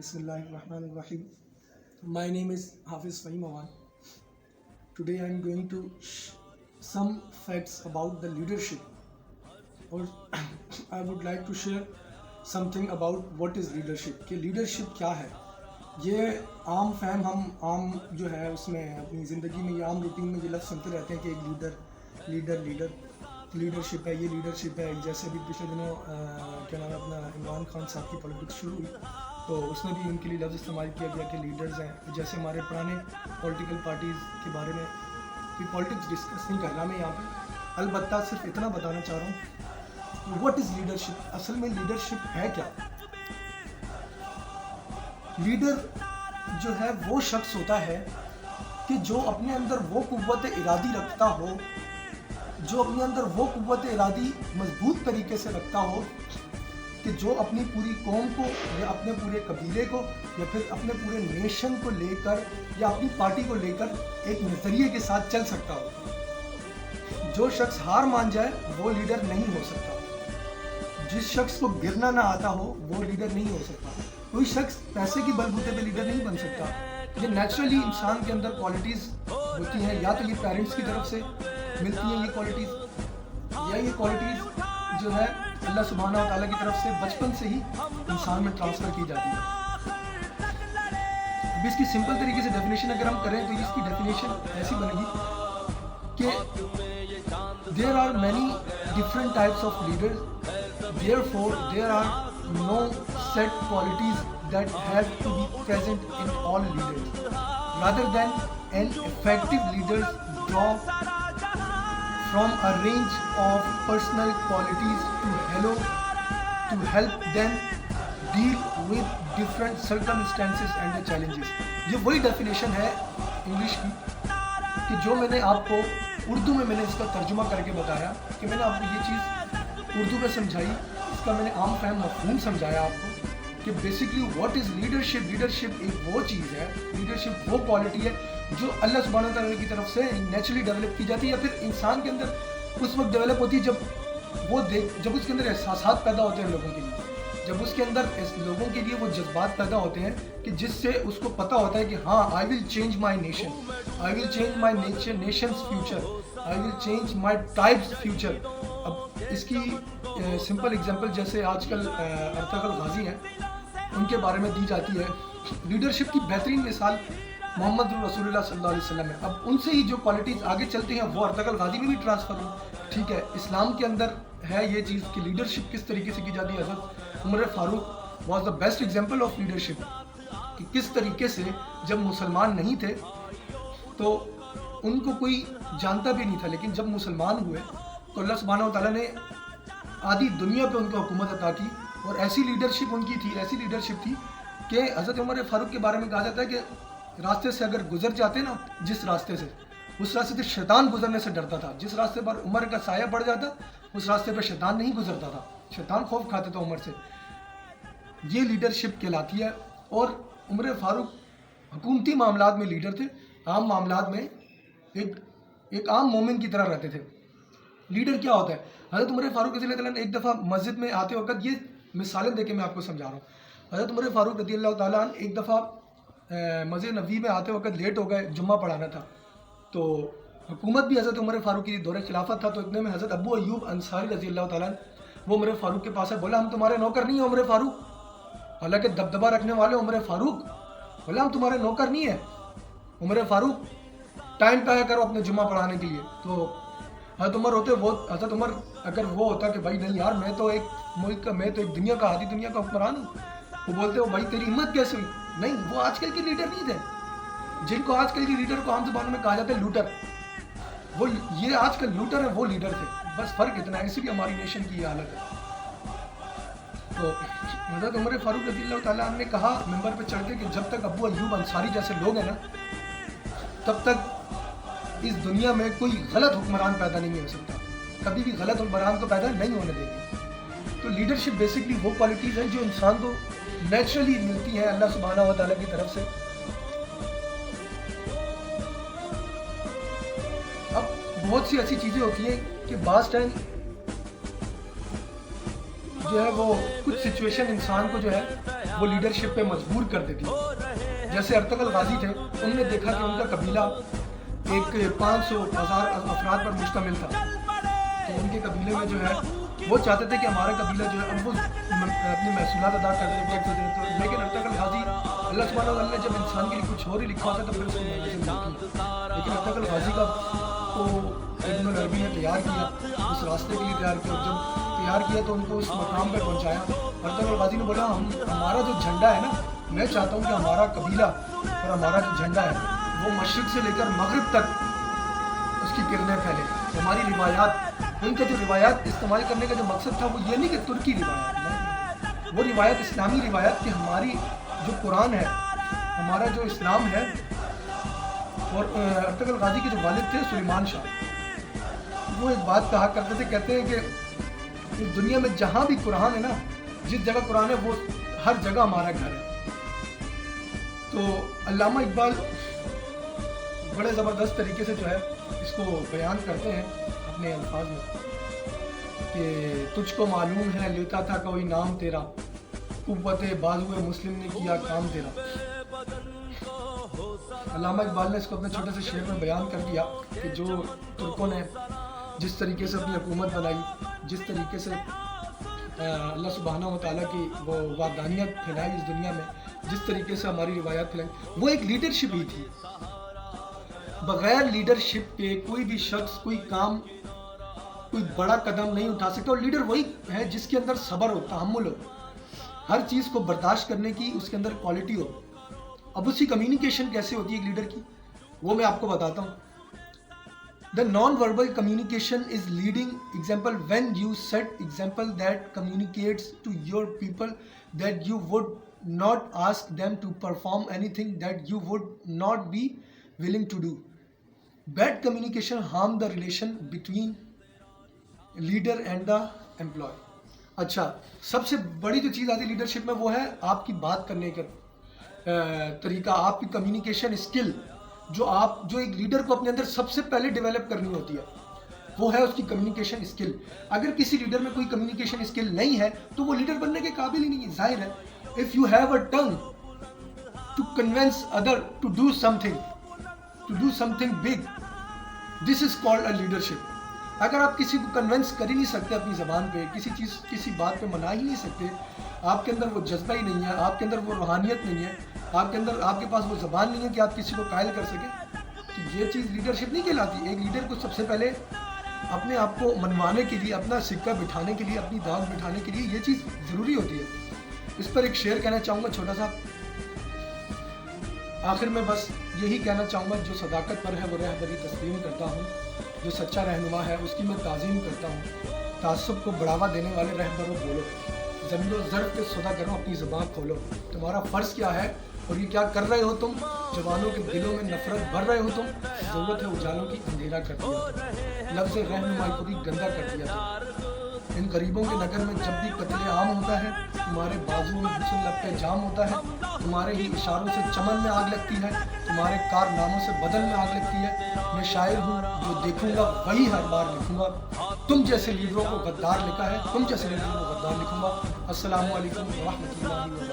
Bismillahirrahmanirrahim. My name is Hafiz Fahim Awan. Today I am going to some facts about the leadership, or I would like to share something about what is leadership. کہ leadership کیا ہے. یہ عام فہم ہم عام جو ہے اس میں اپنی زندگی میں یہ عام روٹین میں یہ لفظ سنتے رہتے ہیں کہ ایک لیڈرشپ ہے, یہ لیڈرشپ ہے. جیسے بھی پچھلے دنوں کیا نام ہے اپنا عمران خان صاحب کی پولیٹکس شروع ہوئی تو اس میں بھی ان کے لیے لفظ استعمال کیا گیا کہ لیڈرز ہیں. جیسے ہمارے پرانے پولیٹیکل پارٹیز کے بارے میں کوئی پولیٹکس ڈسکس نہیں کرنا میں یہاں پہ, البتہ صرف اتنا بتانا چاہ رہا ہوں واٹ از لیڈرشپ. اصل میں لیڈرشپ ہے کیا؟ لیڈر جو ہے وہ شخص ہوتا ہے کہ جو اپنے اندر وہ قوت ارادی رکھتا ہو, جو اپنے اندر وہ قوت ارادی مضبوط طریقے سے رکھتا ہو کہ جو اپنی پوری قوم کو یا اپنے پورے قبیلے کو یا پھر اپنے پورے نیشن کو لے کر یا اپنی پارٹی کو لے کر ایک نظریے کے ساتھ چل سکتا ہو. جو شخص ہار مان جائے وہ لیڈر نہیں ہو سکتا. جس شخص کو گرنا نہ آتا ہو وہ لیڈر نہیں ہو سکتا. کوئی شخص پیسے کی بلبوتے پہ لیڈر نہیں بن سکتا. یہ نیچرلی انسان کے اندر کوالٹیز ہوتی ہیں, یا تو یہ پیرنٹس کی طرف سے ملتی ہیں یہ کوالٹیز, یا یہ کوالٹیز جو ہے اللہ سبحانہ و تعالیٰ کی طرف سے بچپن سے ہی انسان میں ٹرانسفر کی جاتی ہے. اب اس کی سمپل طریقے سے ڈیفینیشن اگر ہم کریں تو اس کی ڈیفینیشن ایسی بنے گی کہ there are many different types of leaders, therefore there are no set qualities that have to be present in all leaders. Rather than an effective leaders draw from a range of personal qualities to help them deal with different circumstances and the challenges. یہ وہی definition ہے English کی کہ جو میں نے آپ کو اردو میں اس کا ترجمہ کر کے بتایا, کہ میں نے آپ کو یہ چیز اردو میں سمجھائی, اس کا میں نے عام فہم مفہوم سمجھایا آپ کو کہ basically what is leadership. Leadership ایک وہ چیز ہے, لیڈرشپ وہ کوالٹی ہے جو اللہ سبحانہ تعالیٰ کی طرف سے نیچرلی ڈیولپ کی جاتی ہے, یا پھر انسان کے اندر اس وقت ڈیولپ ہوتی ہے جب اس کے اندر احساسات پیدا ہوتے ہیں لوگوں کے لیے, جب اس کے اندر لوگوں کے لیے وہ جذبات پیدا ہوتے ہیں کہ جس سے اس کو پتہ ہوتا ہے کہ ہاں I will change my nation, I will change my nation's future, I will change my tribe's future. اب اس کی سمپل اگزامپل جیسے آج کل ارطغرل غازی ہیں ان کے بارے میں دی جاتی ہے. لیڈرشپ کی بہترین مثال محمد رسول اللہ صلی اللہ علیہ وسلم ہے. اب ان سے ہی جو کوالٹیز آگے چلتے ہیں وہ ارطغرل غازی میں بھی ٹرانسفر ہوئی. ٹھیک ہے, اسلام کے اندر ہے یہ چیز کہ لیڈرشپ کس طریقے سے کی جاتی ہے. Hazrat Umar Farooq was the best example of leadership, کہ کس طریقے سے جب مسلمان نہیں تھے تو ان کو کوئی جانتا بھی نہیں تھا, لیکن جب مسلمان ہوئے تو اللہ سبحانہ و تعالیٰ نے آدھی دنیا پہ ان کو حکومت عطا کی, اور ایسی لیڈرشپ ان کی تھی, ایسی لیڈرشپ تھی کہ حضرت عمر فاروق کے بارے میں کہا جاتا ہے کہ راستے سے اگر گزر جاتے نا, جس راستے سے, اس راستے سے شیطان گزرنے سے ڈرتا تھا. جس راستے پر عمر کا سایہ پڑ جاتا اس راستے پہ شیطان نہیں گزرتا تھا, شیطان خوف کھاتا تھا عمر سے. یہ لیڈرشپ کہلاتی ہے. اور عمر فاروق حکومتی معاملات میں لیڈر تھے, عام معاملات میں ایک عام مومن کی طرح رہتے تھے. لیڈر کیا ہوتا ہے؟ حضرت عمر فاروق رضی اللہ تعالیٰ نے ایک دفعہ مسجد میں آتے وقت, یہ مثالیں دے کے میں آپ کو سمجھا رہا ہوں, حضرت عمر فاروق رضی اللہ تعالیٰ عنہ ایک دفعہ مسجد نبوی میں آتے وقت لیٹ ہو گئے, جمعہ پڑھانا تھا, تو حکومت بھی حضرت عمر فاروق کی دور خلافت تھا. تو اتنے میں حضرت ابو ایوب انصاری رضی اللہ تعالیٰ عنہ وہ عمر فاروق کے پاس ہے, بولا ہم تمہارے نوکر نہیں ہیں عمر فاروق, حالانکہ دبدبہ رکھنے والے عمر فاروق, بولا ہم تمہارے نوکر نہیں ہیں عمر فاروق, ٹائم پہ آیا کرو اپنے جمعہ پڑھانے کے لیے. تو حضرت عمر اگر وہ ہوتا کہ بھائی نہیں یار میں تو ایک ملک کا, میں تو ایک دنیا کا آدھی دنیا کا حکمران ہوں, وہ بولتے ہو بھائی تیری ہمت کیسے ہوئی. نہیں, وہ آج کل کے لیڈر نہیں تھے, جن کو آج کل کے لیڈر کو عام زبانوں میں کہا جاتا ہے لوٹر. وہ یہ آج کل لوٹر ہے, وہ لیڈر تھے, بس فرق اتنا ہے. اسی لیے ہماری نیشن کی یہ حالت ہے. تو حضرت عمر فاروق رضی اللہ تعالیٰ عنہ نے کہا ممبر پہ چڑھ کے کہ جب تک ابو ایوب انصاری جیسے لوگ ہیں نا, تب تک اس دنیا میں کوئی غلط حکمران پیدا نہیں ہو سکتا, کبھی بھی غلط حکمران کو پیدا نہیں ہونے دیں گے. تو لیڈرشپ بیسکلی وہ کوالٹیز ہیں جو انسان کو نیچرلی ملتی ہیں اللہ سبحانہ و تعالیٰ کی طرف سے. اب بہت سی ایسی چیزیں ہوتی ہیں کہ بعض ٹائم جو ہے وہ کچھ سچویشن انسان کو جو ہے وہ لیڈرشپ پہ مجبور کر دیتی ہے. جیسے ارطغرل غازی تھے, انہوں نے دیکھا کہ ان کا قبیلہ ایک 500,000 افراد پر مشتمل تھا, تو ان کے قبیلے میں جو ہے وہ چاہتے تھے کہ ہمارا قبیلہ جو ہے اب وہ اپنے محصولات ادا کرتے ہیں, ٹیکس دیتے ہیں. لیکن ارطغرل غازی, اللہ سبحانہ و تعالیٰ نے جب انسان کے لیے کچھ اور ہی لکھا ہوتا ہے تو پھر اس کو ماننے سے ملتی ہے. لیکن ارطغرل غازی کا کو ابن العربی نے تیار کیا, اس راستے کے لیے تیار کیا, اور جب تیار کیا تو ان کو اس مقام پہ پہنچایا. ارطغرل غازی نے بولا ہمارا جو جھنڈا ہے نا, میں چاہتا ہوں کہ ہمارا قبیلہ اور ہمارا جو جھنڈا ہے وہ مشرق سے لے کر مغرب تک اس کی کرنیں پھیلے. ہماری روایات, ان کا جو روایات استعمال کرنے کا جو مقصد تھا وہ یہ نہیں کہ ترکی روایات نہیں, وہ روایت اسلامی روایت کہ ہماری جو قرآن ہے, ہمارا جو اسلام ہے. اور ارطغرل غازی کے جو والد تھے سلیمان شاہ, وہ ایک بات کہا کرتے تھے, کہتے ہیں کہ اس دنیا میں جہاں بھی قرآن ہے نا, جس جگہ قرآن ہے وہ ہر جگہ ہمارا گھر ہے. تو علامہ اقبال بڑے زبردست طریقے سے جو ہے اس کو بیان کرتے ہیں اپنے الفاظ میں کہ تجھ کو معلوم ہے لیتا تھا کوئی نام تیرا, قوت بازو مسلم نے کیا کام تیرا. علامہ اقبال نے اس کو اپنے چھوٹے سے شعر میں بیان کر دیا کہ جو ترکوں نے جس طریقے سے اپنی حکومت بنائی, جس طریقے سے اللہ سبحانہ و تعالیٰ کی وہ وحدانیت پھیلائی اس دنیا میں, جس طریقے سے ہماری روایات پھیلائی, وہ ایک لیڈرشپ ہی تھی. بغیر لیڈرشپ کے کوئی بھی شخص کوئی کام, کوئی بڑا قدم نہیں اٹھا سکتا. اور لیڈر وہی ہے جس کے اندر صبر ہو, تحمل ہو, ہر چیز کو برداشت کرنے کی اس کے اندر کوالٹی ہو. اب اس کی کمیونیکیشن کیسے ہوتی ہے ایک لیڈر کی, وہ میں آپ کو بتاتا ہوں. The non-verbal communication is leading example when you set example that communicates to your people that you would not ask them to perform anything that you would not be willing to do. Bad communication harm the relation between leader and the employee. اچھا, سب سے بڑی جو چیز آتی ہے leadership میں وہ ہے آپ کی بات کرنے کا طریقہ, آپ کی کمیونیکیشن اسکل, جو ایک لیڈر کو اپنے اندر سب سے پہلے ڈیولپ کرنی ہوتی ہے وہ ہے اس کی کمیونیکیشن اسکل. اگر کسی لیڈر میں کوئی کمیونیکیشن اسکل نہیں ہے تو وہ لیڈر بننے کے قابل ہی نہیں ہے, ظاہر ہے. If you have a tongue to convince other to do something big, this is called a leadership. اگر آپ کسی کو کنونس کر ہی نہیں سکتے اپنی زبان پہ, کسی بات پہ منا ہی نہیں سکتے, آپ کے اندر وہ جذبہ ہی نہیں ہے, آپ کے اندر وہ روحانیت نہیں ہے, آپ کے پاس وہ زبان نہیں ہے کہ آپ کسی کو قائل کر سکیں, تو یہ چیز لیڈرشپ نہیں کہلاتی. ایک لیڈر کو سب سے پہلے اپنے آپ کو منوانے کے لیے, اپنا سکہ بٹھانے کے لیے, اپنی داغ بٹھانے کے لیے یہ چیز ضروری ہوتی ہے. اس پر ایک شعر کہنا چاہوں گا چھوٹا سا. آخر میں بس یہی کہنا چاہوں گا, جو صداقت پر ہے وہ رہبری تسلیم کرتا ہوں, جو سچا رہنما ہے اس کی میں تعظیم کرتا ہوں. تعصب کو بڑھاوا دینے والے رہبروں بولو, زمین و ضرب کے سودا کرو, اپنی زبان کھولو. تمہارا فرض کیا ہے اور یہ کیا کر رہے ہو تم؟ جوانوں کے دلوں میں نفرت بھر رہے ہو تم, ضرورت ہے اجالوں کی اندھیرا کر دیا, لفظ رہنمائی کو بھی گندا کر دیا تم. ان غریبوں کے نگر میں جب بھی قتل عام ہوتا ہے, تمہارے بازو میں حسن لب پہ جام ہوتا ہے, تمہارے ہی اشاروں سے چمن میں آگ لگتی ہے, تمہارے کارناموں سے بدن میں آگ لگتی ہے. میں شاعر ہوں, جو دیکھوں گا وہی ہر بار لکھوں گا. تم جیسے لیڈروں کو غدار لکھا ہے, تم جیسے لیڈروں کو غدار لکھوں گا. السلام علیکم ورحمۃ اللہ وبرکاتہ.